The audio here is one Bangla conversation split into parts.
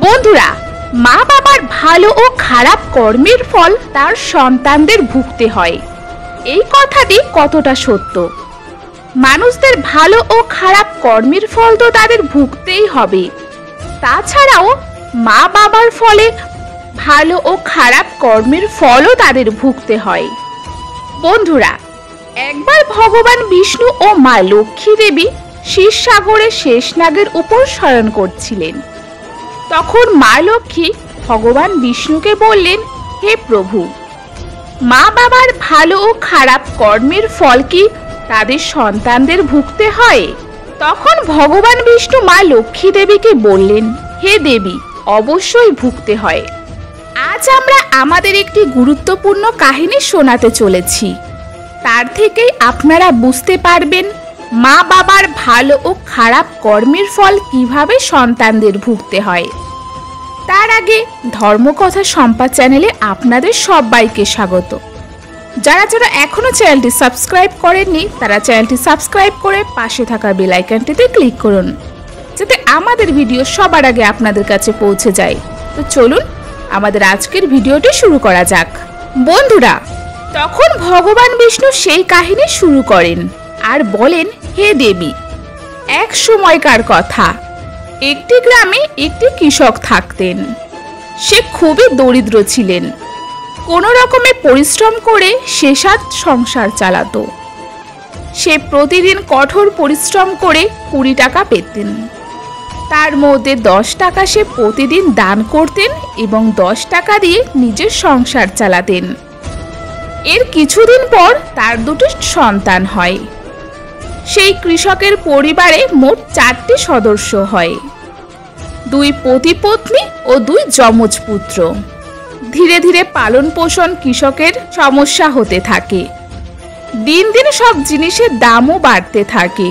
বন্ধুরা, মা বাবার ভালো ও খারাপ কর্মের ফল তার সন্তানদের ভুগতে হয়। এই কথাটি কতটা সত্য? মানুষদের ভালো ও খারাপ কর্মের ফল তো তাদের ভুগতেই হবে। তাছাড়াও মা বাবার ফলে ভালো ও খারাপ কর্মের ফলও তাদের ভুগতে হয়। বন্ধুরা, একবার ভগবান বিষ্ণু ও মা লক্ষ্মী দেবী ক্ষীরসাগরে শেষনাগের উপর শয়ন করছিলেন। তখন মা লক্ষ্মী ভগবান বিষ্ণুকে বললেন, হে প্রভু, মা বাবার ভালো ও খারাপ কর্মের ফল কি তাদের সন্তানদের ভুগতে হয়? তখন ভগবান বিষ্ণু মা লক্ষ্মী দেবীকে বললেন, হে দেবী, অবশ্যই ভুগতে হয়। আজ আমরা আমাদের একটি গুরুত্বপূর্ণ কাহিনী শোনাতে চলেছি। তার থেকেই আপনারা বুঝতে পারবেন মা বাবার ভালো ও খারাপ কর্মের ফল কিভাবে সন্তানদের ভুগতে হয়। তার আগে ধর্মকথা সম্পাদ চ্যানেলে আপনাদের সবাইকে স্বাগত। যারা যারা এখনো চ্যানেলটি সাবস্ক্রাইব করেননি তারা চ্যানেলটি সাবস্ক্রাইব করে পাশে থাকা বেল আইকনটিতে ক্লিক করুন, যাতে আমাদের ভিডিও সবার আগে আপনাদের কাছে পৌঁছে যায়। তো চলুন আমাদের আজকের ভিডিওটি শুরু করা যাক। বন্ধুরা, তখন ভগবান বিষ্ণু সেই কাহিনী শুরু করেন আর বলেন, হে দেবী, এক সময়কার কথা, একটি গ্রামে একটি কৃষক থাকতেন। সে খুবই দরিদ্র ছিলেন। কোনো রকমে পরিশ্রম করে সে সংসার চালাতো। সে প্রতিদিন কঠোর পরিশ্রম করে 20 টাকা পেতেন। তার মধ্যে 10 টাকা সে প্রতিদিন দান করতেন এবং 10 টাকা দিয়ে নিজের সংসার চালাতেন। এর কিছুদিন পর তার দুটি সন্তান হয়। সেই কৃষকের পরিবারে মোট 4টি সদস্য হয়, 2 পতিপত্নী ও 2 যমজ পুত্র। ধীরে ধীরে পালন পোষণ কৃষকের সমস্যা হতে থাকে। দিন দিন সব জিনিসের দামও বাড়তে থাকে।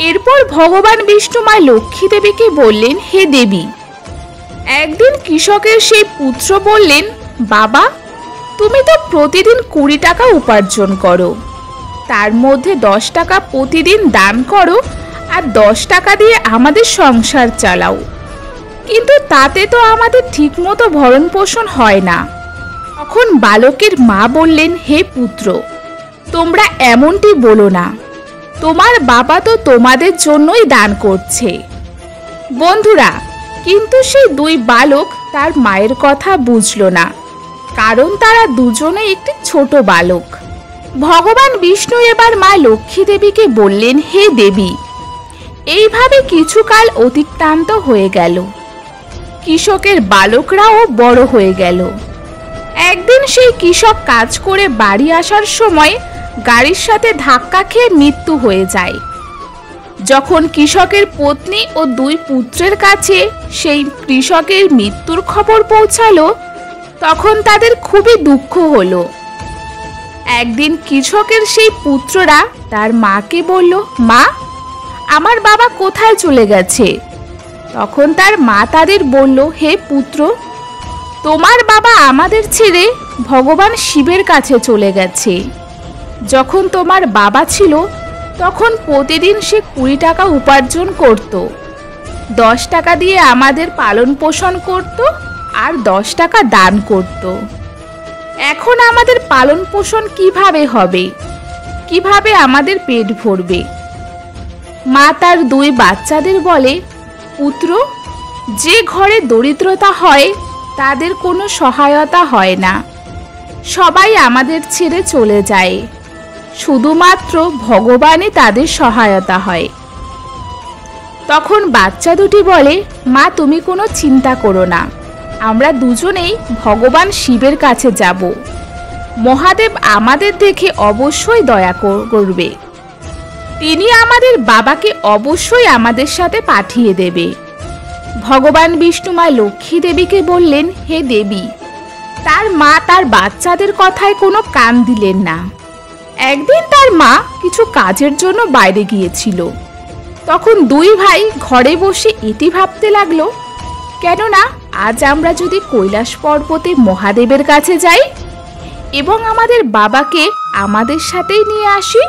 এরপর ভগবান বিষ্ণু মা লক্ষ্মী দেবীকে বললেন, হে দেবী, একদিন কৃষকের সেই পুত্র বললেন, বাবা, তুমি তো প্রতিদিন 20 টাকা উপার্জন করো, তার মধ্যে 10 টাকা প্রতিদিন দান করো আর 10 টাকা দিয়ে আমাদের সংসার চালাও, কিন্তু তাতে তো আমাদের ঠিকমতো ভরণ পোষণ হয় না। তখন বালকের মা বললেন, হে পুত্র, তোমরা এমনটি বলো না, তোমার বাবা তো তোমাদের জন্যই দান করছে। বন্ধুরা, কিন্তু সেই 2 বালক তার মায়ের কথা বুঝলো না, কারণ তারা দুজনে একটি ছোট বালক। ভগবান বিষ্ণু এবার মা লক্ষ্মী দেবীকে বললেন, হে দেবী, এইভাবে কিছুকাল অতিক্রান্ত হয়ে গেল। কৃষকের বালকরাও বড় হয়ে গেল। একদিন সেই কৃষক কাজ করে বাড়ি আসার সময় গাড়ির সাথে ধাক্কা খেয়ে মৃত্যু হয়ে যায়। যখন কৃষকের পত্নী ও 2 পুত্রের কাছে সেই কৃষকের মৃত্যুর খবর পৌঁছালো, তখন তাদের খুবই দুঃখ হলো। একদিন কৃষকের সেই পুত্ররা তার মাকে বলল, মা, আমার বাবা কোথায় চলে গেছে? তখন তার মা তাদের বলল, হে পুত্র, তোমার বাবা আমাদের ছেড়ে ভগবান শিবের কাছে চলে গেছে। যখন তোমার বাবা ছিল তখন প্রতিদিন সে 20 টাকা উপার্জন করত, 10 টাকা দিয়ে আমাদের পালন পোষণ করত আর 10 টাকা দান করত। এখন আমাদের পালন পোষণ কিভাবে হবে? কিভাবে আমাদের পেট ভরবে? মা তার 2 বাচ্চাদের বলে, পুত্র, যে ঘরে দরিদ্রতা হয় তাদের কোনো সহায়তা হয় না। সবাই আমাদের ছেড়ে চলে যায়, শুধুমাত্র ভগবানই তাদের সহায়তা হয়। তখন বাচ্চা দুটি বলে, মা, তুমি কোনো চিন্তা করো না, আমরা দুজনেই ভগবান শিবের কাছে যাব। মহাদেব আমাদের দেখে অবশ্যই দয়া করবে। তিনি আমাদের বাবাকে অবশ্যই আমাদের সাথে পাঠিয়ে দেবে। ভগবান বিষ্ণু মা লক্ষ্মী দেবীকে বললেন, হে দেবী, তার মা তার বাচ্চাদের কথায় কোনো কান দিলেন না। একদিন তার মা কিছু কাজের জন্য বাইরে গিয়েছিল। তখন 2 ভাই ঘরে বসে এটি ভাবতে লাগলো, কেননা আজ আমরা যদি কৈলাস পর্বতে মহাদেবের কাছে যাই এবং আমাদের বাবাকে আমাদের সাথেই নিয়ে আসি।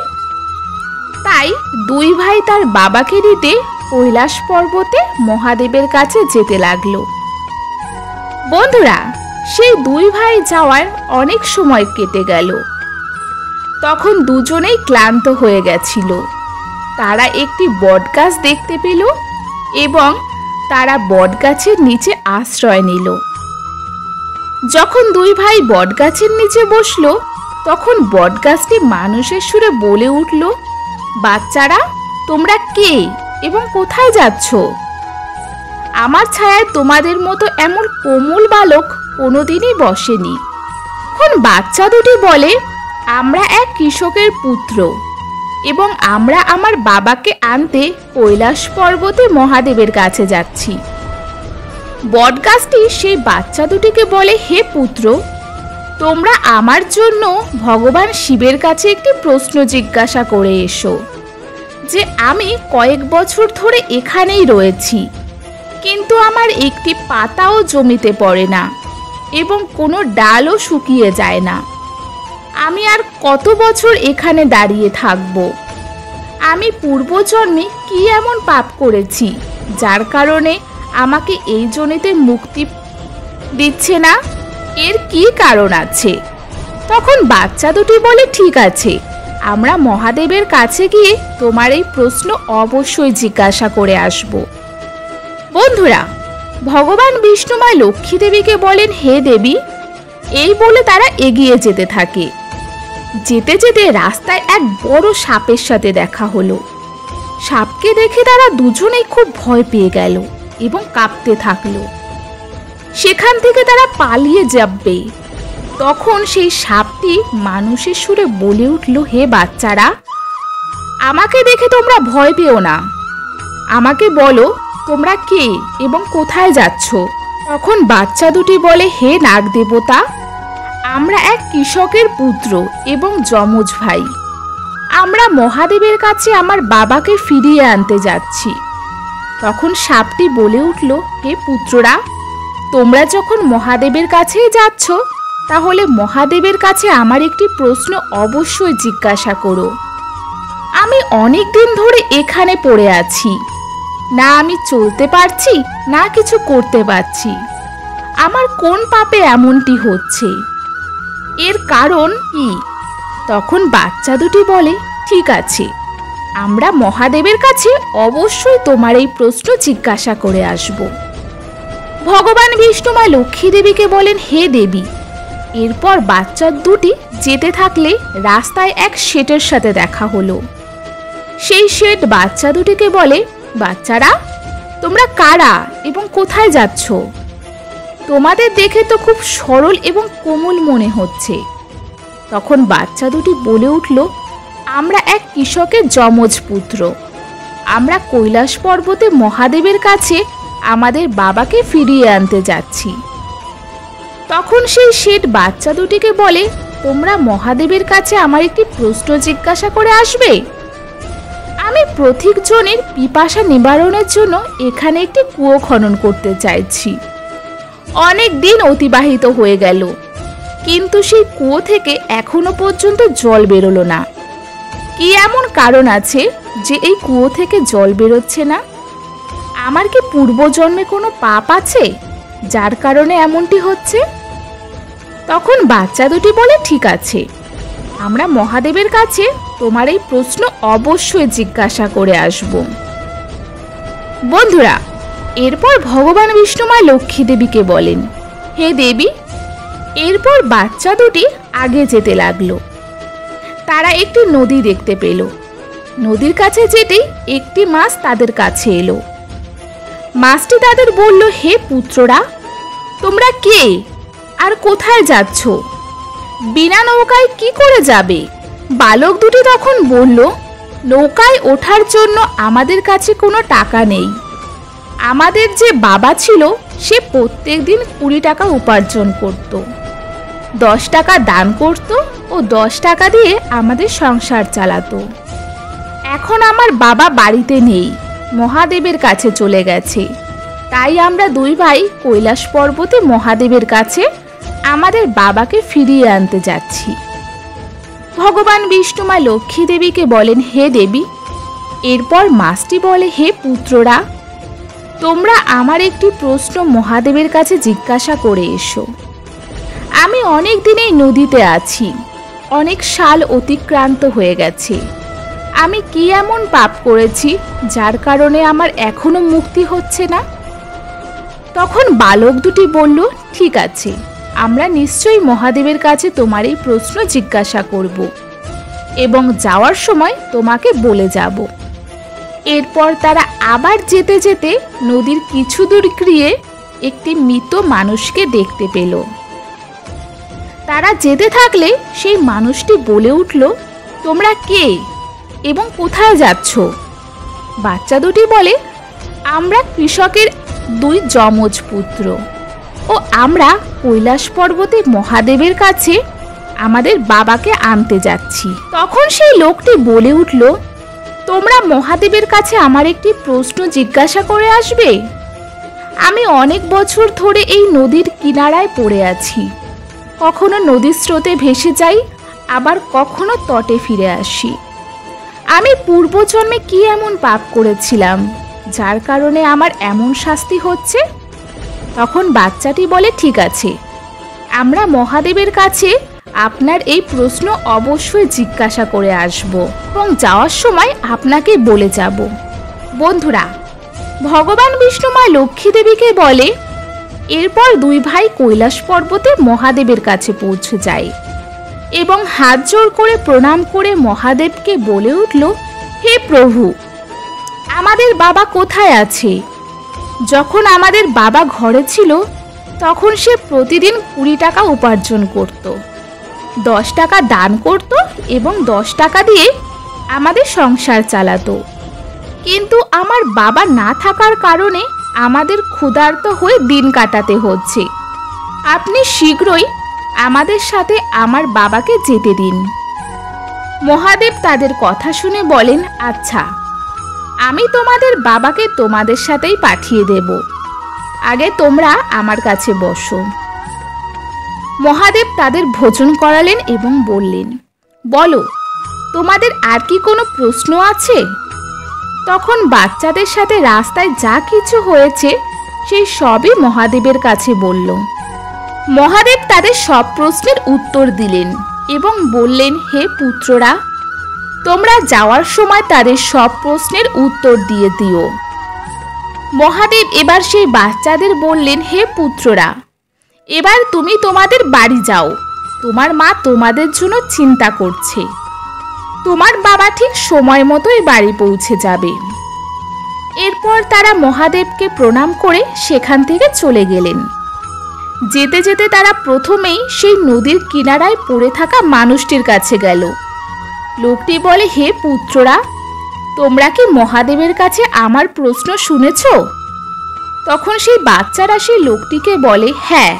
তাই 2 ভাই তার বাবাকে নিতে কৈলাস পর্বতে মহাদেবের কাছে যেতে লাগলো। বন্ধুরা, সেই দুই ভাই যাওয়ার অনেক সময় কেটে গেল। তখন দুজনেই ক্লান্ত হয়ে গেছিল। তারা একটি বটগাছ দেখতে পেল এবং তারা বটগাছের নিচে আশ্রয় নিল। যখন দুই ভাই বটগাছের নিচে বসলো, তখন বটগাছটি মানুষের সুরে বলে উঠল, বাচ্চারা, তোমরা কে এবং কোথায় যাচ্ছ? আমার ছায়ায় তোমাদের মতো এমন কোমল বালক কোনোদিনই বসেনি। তখন বাচ্চা দুটি বলে, আমরা এক কৃষকের পুত্র এবং আমরা আমার বাবাকে আনতে কৈলাস পর্বতে মহাদেবের কাছে যাচ্ছি। বটগাছটি সেই বাচ্চা দুটিকে বলে, হে পুত্র, তোমরা আমার জন্য ভগবান শিবের কাছে একটি প্রশ্ন জিজ্ঞাসা করে এসো যে আমি কয়েক বছর ধরে এখানেই রয়েছি, কিন্তু আমার একটি পাতাও জমিতে পড়ে না এবং কোনো ডালও শুকিয়ে যায় না। আমি আর কত বছর এখানে দাঁড়িয়ে থাকব? আমি পূর্বজন্মে কি এমন পাপ করেছি যার কারণে আমাকে এই জনিতে মুক্তি দিচ্ছে না? এর কি কারণ আছে? তখন বাচ্চা দুটি বলে, ঠিক আছে, আমরা মহাদেবের কাছে গিয়ে তোমার এই প্রশ্ন অবশ্যই জিজ্ঞাসা করে আসব। বন্ধুরা, ভগবান বিষ্ণু মা লক্ষ্মী দেবীকে বলেন, হে দেবী। এই বলে তারা এগিয়ে যেতে থাকে। যেতে যেতে রাস্তায় এক বড় সাপের সাথে দেখা হলো। সাপকে দেখে তারা দুজনেই খুব ভয় পেয়ে গেল এবং কাঁপতে থাকলো। সেখান থেকে তারা পালিয়ে যাবে। তখন সেই সাপটি মানুষের সুরে বলে উঠল, হে বাচ্চারা, আমাকে দেখে তোমরা ভয় পেও না। আমাকে বলো, তোমরা কে এবং কোথায় যাচ্ছ? তখন বাচ্চা দুটি বলে, হে নাগ দেবতা, আমরা এক কৃষকের পুত্র এবং যমজ ভাই। আমরা মহাদেবের কাছে আমার বাবাকে ফিরিয়ে আনতে যাচ্ছি। তখন সাপটি বলে উঠল, হে পুত্ররা, তোমরা যখন মহাদেবের কাছেই যাচ্ছ, তাহলে মহাদেবের কাছে আমার একটি প্রশ্ন অবশ্যই জিজ্ঞাসা করো। আমি অনেক দিন ধরে এখানে পড়ে আছি। না আমি চলতে পারছি, না কিছু করতে পারছি। আমার কোন পাপে এমনটি হচ্ছে? এর কারণ কি? তখন বাচ্চা দুটি বলে, ঠিক আছে, আমরা মহাদেবের কাছে অবশ্যই তোমার এই প্রশ্ন জিজ্ঞাসা করে আসব। ভগবান বিষ্ণু মা লক্ষ্মী দেবীকে বলেন, হে দেবী। এরপর বাচ্চা দুটি যেতে থাকলে রাস্তায় এক শেঠের সাথে দেখা হলো। সেই শেঠ বাচ্চা দুটিকে বলে, বাচ্চারা, তোমরা কারা এবং কোথায় যাচ্ছ? তোমাদের দেখে তো খুব সরল এবং কোমল মনে হচ্ছে। তখন বাচ্চা দুটি বলে উঠল, আমরা এক কৃষকের যমজ পুত্র। আমরা কৈলাস পর্বতে মহাদেবের কাছে আমাদের বাবাকে ফিরিয়ে আনতে যাচ্ছি। তখন সেই শেঠ বাচ্চা দুটিকে বলে, তোমরা মহাদেবের কাছে আমার একটি প্রশ্ন জিজ্ঞাসা করে আসবে। আমি প্রত্যেকজনের পিপাসা নিবারণের জন্য এখানে একটি কুয়ো খনন করতে চাইছি। অনেক দিন অতিবাহিত হয়ে গেল, কিন্তু সেই কুয়ো থেকে এখনো পর্যন্ত জল বেরোলো না। কি এমন কারণ আছে যে এই কুয়ো থেকে জল বেরোচ্ছে না? আমার কি পূর্বজন্মে কোনো পাপ আছে যার কারণে এমনটি হচ্ছে? তখন বাচ্চা দুটি বলে, ঠিক আছে, আমরা মহাদেবের কাছে তোমার এই প্রশ্ন অবশ্যই জিজ্ঞাসা করে আসব। বন্ধুরা, এরপর ভগবান বিষ্ণু মা লক্ষ্মী দেবীকে বলেন, হে দেবী। এরপর বাচ্চা দুটি আগে যেতে লাগলো। তারা একটি নদী দেখতে পেল। নদীর কাছে যেতেই একটি মাছ তাদের কাছে এলো। মাছটি তাদের বলল, হে পুত্ররা, তোমরা কে আর কোথায় যাচ্ছ? বিনা নৌকায় কি করে যাবে? বালক দুটি তখন বলল, নৌকায় ওঠার জন্য আমাদের কাছে কোনো টাকা নেই। আমাদের যে বাবা ছিল সে প্রত্যেক দিন 20 টাকা উপার্জন করত, 10 টাকা দান করত ও 10 টাকা দিয়ে আমাদের সংসার চালাতো। এখন আমার বাবা বাড়িতে নেই, মহাদেবের কাছে চলে গেছে। তাই আমরা দুই ভাই কৈলাস পর্বতে মহাদেবের কাছে আমাদের বাবাকে ফিরিয়ে আনতে যাচ্ছি। ভগবান বিষ্ণু মা লক্ষ্মী দেবীকে বলেন, হে দেবী। এরপর মাছটি বলে, হে পুত্ররা, তোমরা আমার একটি প্রশ্ন মহাদেবের কাছে জিজ্ঞাসা করে এসো। আমি অনেক দিন এই নদীতে আছি, অনেক সাল অতিক্রান্ত হয়ে গেছে। আমি কি এমন পাপ করেছি যার কারণে আমার এখনো মুক্তি হচ্ছে না? তখন বালক দুটি বলল, ঠিক আছে, আমরা নিশ্চয়ই মহাদেবের কাছে তোমার এই প্রশ্ন জিজ্ঞাসা করব এবং যাওয়ার সময় তোমাকে বলে যাব। এরপর তারা আবার যেতে যেতে নদীর কিছু দূর গিয়ে একটি মৃত মানুষকে দেখতে পেল। তারা যেতে থাকলে সেই মানুষটি বলে উঠল, তোমরা কে এবং কোথায় যাচ্ছ? বাচ্চা দুটি বলে, আমরা কৃষকের 2 যমজ পুত্র ও আমরা কৈলাস পর্বতে মহাদেবের কাছে আমাদের বাবাকে আনতে যাচ্ছি। তখন সেই লোকটি বলে উঠল, তোমরা মহাদেবের কাছে আমার একটি প্রশ্ন জিজ্ঞাসা করে আসবে? আমি অনেক বছর ধরে এই নদীর কিনারায় পড়ে আছি। কখনো নদীর স্রোতে ভেসে যাই, আবার কখনো তটে ফিরে আসি। আমি পূর্বজন্মে কি এমন পাপ করেছিলাম যার কারণে আমার এমন শাস্তি হচ্ছে? তখন বাচ্চাটি বলে, ঠিক আছে, আমরা মহাদেবের কাছে আপনার এই প্রশ্ন অবশ্যই জিজ্ঞাসা করে আসব এবং যাওয়ার সময় আপনাকে বলে যাব। বন্ধুরা, ভগবান বিষ্ণু মা লক্ষ্মী দেবীকে বলে, এরপর 2 ভাই কৈলাস পর্বতে মহাদেবের কাছে পৌঁছে যায় এবং হাত জোড় করে প্রণাম করে মহাদেবকে বলে উঠল, হে প্রভু, আমাদের বাবা কোথায় আছে? যখন আমাদের বাবা ঘরে ছিল তখন সে প্রতিদিন 20 টাকা উপার্জন করত, 10 টাকা দান করত এবং 10 টাকা দিয়ে আমাদের সংসার চালাতো। কিন্তু আমার বাবা না থাকার কারণে আমাদের ক্ষুধার্ত হয়ে দিন কাটাতে হচ্ছে। আপনি শীঘ্রই আমাদের সাথে আমার বাবাকে যেতে দিন। মহাদেব তাদের কথা শুনে বলেন, আচ্ছা, আমি তোমাদের বাবাকে তোমাদের সাথেই পাঠিয়ে দেব। আগে তোমরা আমার কাছে বসো। মহাদেব তাদের ভোজন করালেন এবং বললেন, বলো, তোমাদের আর কি কোনো প্রশ্ন আছে? তখন বাচ্চাদের সাথে রাস্তায় যা কিছু হয়েছে সেই সবই মহাদেবের কাছে বলল। মহাদেব তাদের সব প্রশ্নের উত্তর দিলেন এবং বললেন, হে পুত্ররা, তোমরা যাওয়ার সময় তাদের সব প্রশ্নের উত্তর দিয়ে দিও। মহাদেব এবার সেই বাচ্চাদের বললেন, হে পুত্ররা, এবার তুমি তোমাদের বাড়ি যাও। তোমার মা তোমাদের জন্য চিন্তা করছে। তোমার বাবা ঠিক সময় মতোই বাড়ি পৌঁছে যাবে। এরপর তারা মহাদেবকে প্রণাম করে সেখান থেকে চলে গেলেন। যেতে যেতে তারা প্রথমেই সেই নদীর কিনারায় পড়ে থাকা মানুষটির কাছে গেল। লোকটি বলে, হে পুত্ররা, তোমরা কি মহাদেবের কাছে আমার প্রশ্ন শুনেছ? তখন সেই বাচ্চারা সেই লোকটিকে বলে, হ্যাঁ,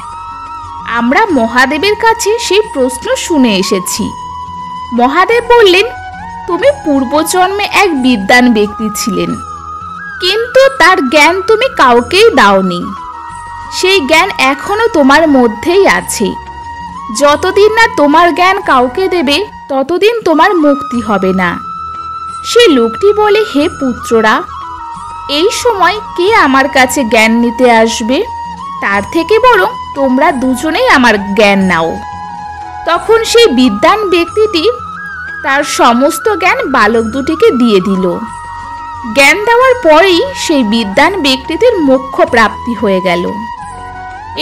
আমরা মহাদেবের কাছে সেই প্রশ্ন শুনে এসেছি। মহাদেব বললেন, তুমি পূর্বজন্মে এক বিদ্বান ব্যক্তি ছিলেন, কিন্তু তার জ্ঞান তুমি কাউকেই দাওনি। সেই জ্ঞান এখনো তোমার মধ্যেই আছে। যতদিন না তোমার জ্ঞান কাউকে দেবে ততদিন তোমার মুক্তি হবে না। সে লোকটি বলে, হে পুত্ররা, এই সময় কে আমার কাছে জ্ঞান নিতে আসবে? তার থেকে বরং তোমরা দুজনেই আমার জ্ঞান নাও। তখন সেই বিদ্বান ব্যক্তিটি তার সমস্ত জ্ঞান বালক দুটিকে দিয়ে দিল। জ্ঞান দেওয়ার পরেই সেই বিদ্বান ব্যক্তিদের মোক্ষ প্রাপ্তি হয়ে গেল।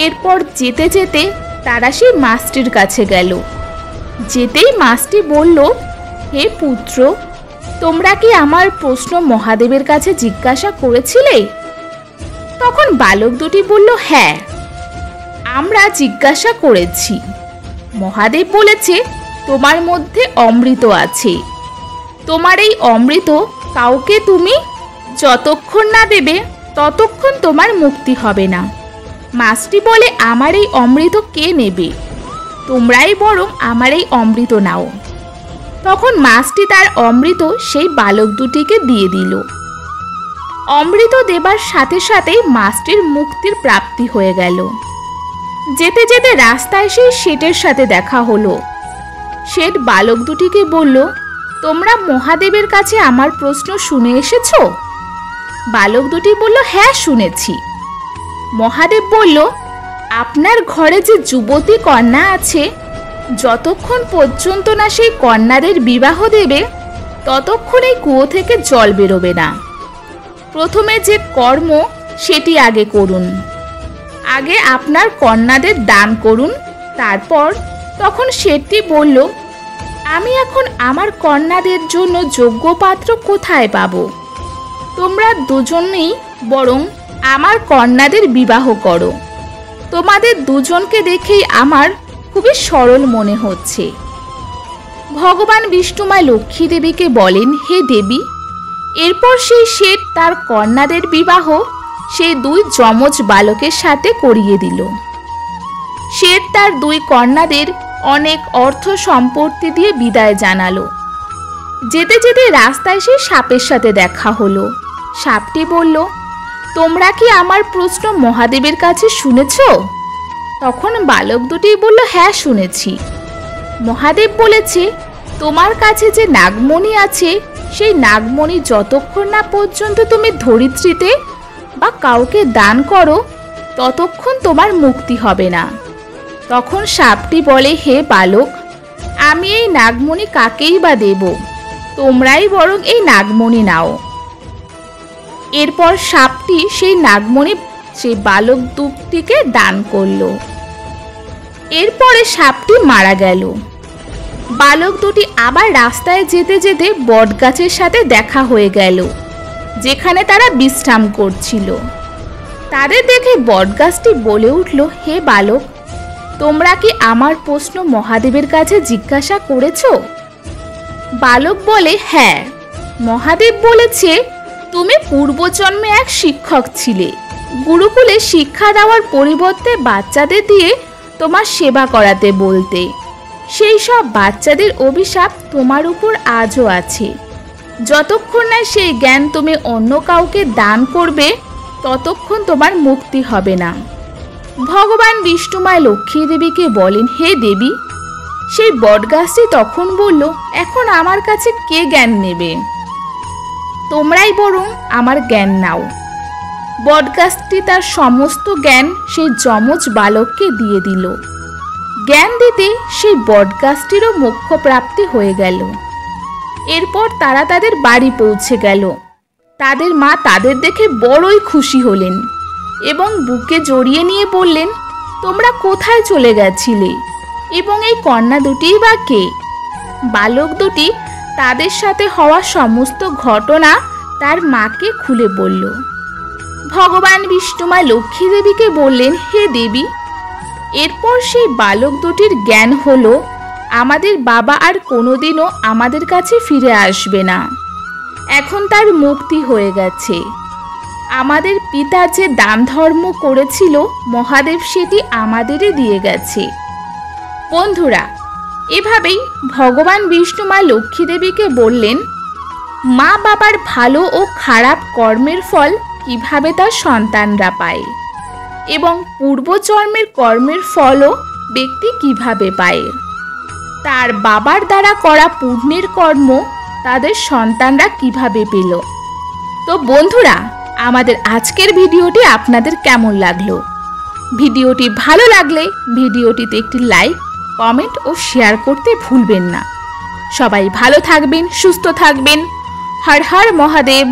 এরপর যেতে যেতে তারা সেই মাছটির কাছে গেল। যেতেই মাছটি বলল, হে পুত্র, তোমরা কি আমার প্রশ্ন মহাদেবের কাছে জিজ্ঞাসা করেছিলে? তখন বালক দুটি বলল, হ্যাঁ, আমরা জিজ্ঞাসা করেছি। মহাদেব বলেছে, তোমার মধ্যে অমৃত আছে। তোমার এই অমৃত কাউকে তুমি যতক্ষণ না দেবে ততক্ষণ তোমার মুক্তি হবে না। মাছটি বলে, আমার এই অমৃত কে নেবে? তোমরাই বরং আমার এই অমৃত নাও। তখন মাছটি তার অমৃত সেই বালক দুটিকে দিয়ে দিল। অমৃত দেবার সাথে সাথেই মাছটির মুক্তির প্রাপ্তি হয়ে গেল। যেতে যেতে রাস্তায় সেই শেঠের সাথে দেখা হলো। শেঠ বালক দুটিকে বলল, তোমরা মহাদেবের কাছে আমার প্রশ্ন শুনে এসেছো? বালক দুটি বলল, হ্যাঁ শুনেছি। মহাদেব বলল, আপনার ঘরে যে যুবতী কন্যা আছে, যতক্ষণ পর্যন্ত না সেই কন্যাদের বিবাহ দেবে ততক্ষণ এই কুয়ো থেকে জল বেরোবে না। প্রথমে যে কর্ম সেটি আগে করুন। আগে আপনার কন্যাদের দান করুন, তারপর। তখন শেঠটি বলল, আমি এখন আমার কন্যাদের জন্য যোগ্য পাত্র কোথায় পাব? তোমরা দুজনেই বরং আমার কন্যাদের বিবাহ করো। তোমাদের দুজনকে দেখেই আমার খুবই সরল মনে হচ্ছে। ভগবান বিষ্ণুমা লক্ষ্মী দেবীকে বলেন, হে দেবী। এরপর সেই শেঠ তার কন্যাদের বিবাহ সেই দুই যমজ বালকের সাথে করিয়ে দিল। শেঠ তার দুই কন্যাদের অনেক অর্থ সম্পত্তি দিয়ে বিদায় জানালো। যেতে যেতে রাস্তায় সেই সাপের সাথে দেখা হলো। সাপটি বলল, তোমরা কি আমার প্রশ্ন মহাদেবের কাছে শুনেছ? তখন বালক দুটি বলল, হ্যাঁ শুনেছি। মহাদেব বলেছে, তোমার কাছে যে নাগমণি আছে, সেই নাগমণি যতক্ষণ না পর্যন্ত তুমি ধরিত্রীতে বা কাউকে দান করো ততক্ষণ তোমার মুক্তি হবে না। তখন সাপটি বলে, হে বালক, আমি এই নাগমণি কাকেই বা দেব? তোমরাই বরং এই নাগমণি নাও। এরপর সাপটি সেই নাগমণি সেই বালক দুটিকে দান করল। এরপরে সাপটি মারা গেল। বালক দুটি আবার রাস্তায় যেতে যেতে বটগাছের সাথে দেখা হয়ে গেল, যেখানে তারা বিশ্রাম করছিল। তাদের দেখে বটগাছটি বলে উঠল, হে বালক, তোমরা কি আমার প্রশ্ন মহাদেবের কাছে জিজ্ঞাসা করেছ? বালক বলে, হ্যাঁ। মহাদেব বলেছে, তুমি পূর্বজন্মে এক শিক্ষক ছিলে। গুরুকুলে শিক্ষা দেওয়ার পরিবর্তে বাচ্চাদের দিয়ে তোমার সেবা করাতে বলতে। সেই সব বাচ্চাদের অভিশাপ তোমার উপর আজও আছে। যতক্ষণ না সেই জ্ঞান তুমি অন্য কাউকে দান করবে ততক্ষণ তোমার মুক্তি হবে না। ভগবান বিষ্ণুমা লক্ষ্মী দেবীকে বলেন, হে দেবী। সেই বটগাছটি তখন বলল, এখন আমার কাছে কে জ্ঞান নেবে? তোমরাই বরং আমার জ্ঞান নাও। বটগাছটি তার সমস্ত জ্ঞান সেই যমজ বালককে দিয়ে দিল। জ্ঞান দিতে সেই বটগাছটিরও মোক্ষ প্রাপ্তি হয়ে গেল। এরপর তারা তাদের বাড়ি পৌঁছে গেল। তাদের মা তাদের দেখে বড়ই খুশি হলেন এবং বুকে জড়িয়ে নিয়ে বললেন, তোমরা কোথায় চলে গেছিলে এবং এই কন্যা দুটিই বা কে? বালক দুটি তাদের সাথে হওয়া সমস্ত ঘটনা তার মাকে খুলে বলল। ভগবান বিষ্ণুমা লক্ষ্মী দেবীকে বললেন, হে দেবী। এরপর সেই বালক দুটির জ্ঞান হলো, আমাদের বাবা আর কোনোদিনও আমাদের কাছে ফিরে আসবে না। এখন তার মুক্তি হয়ে গেছে। আমাদের পিতা যে দান ধর্ম করেছিল, মহাদেব সেটি আমাদেরই দিয়ে গেছে। বন্ধুরা, এভাবেই ভগবান বিষ্ণু মা লক্ষ্মী দেবীকে বললেন, মা বাবার ভালো ও খারাপ কর্মের ফল কিভাবে তার সন্তানরা পায় এবং পূর্বজন্মের কর্মের ফলও ব্যক্তি কিভাবে পায়। তার বাবার দ্বারা করা পুণ্যের কর্ম তাদের সন্তানরা কিভাবে পেল। তো বন্ধুরা, আমাদের আজকের ভিডিওটি আপনাদের কেমন লাগলো? ভিডিওটি ভালো লাগলে ভিডিওটিতে একটি লাইক, কমেন্ট ও শেয়ার করতে ভুলবেন না। সবাই ভালো থাকবেন, সুস্থ থাকবেন। হর হর মহাদেব।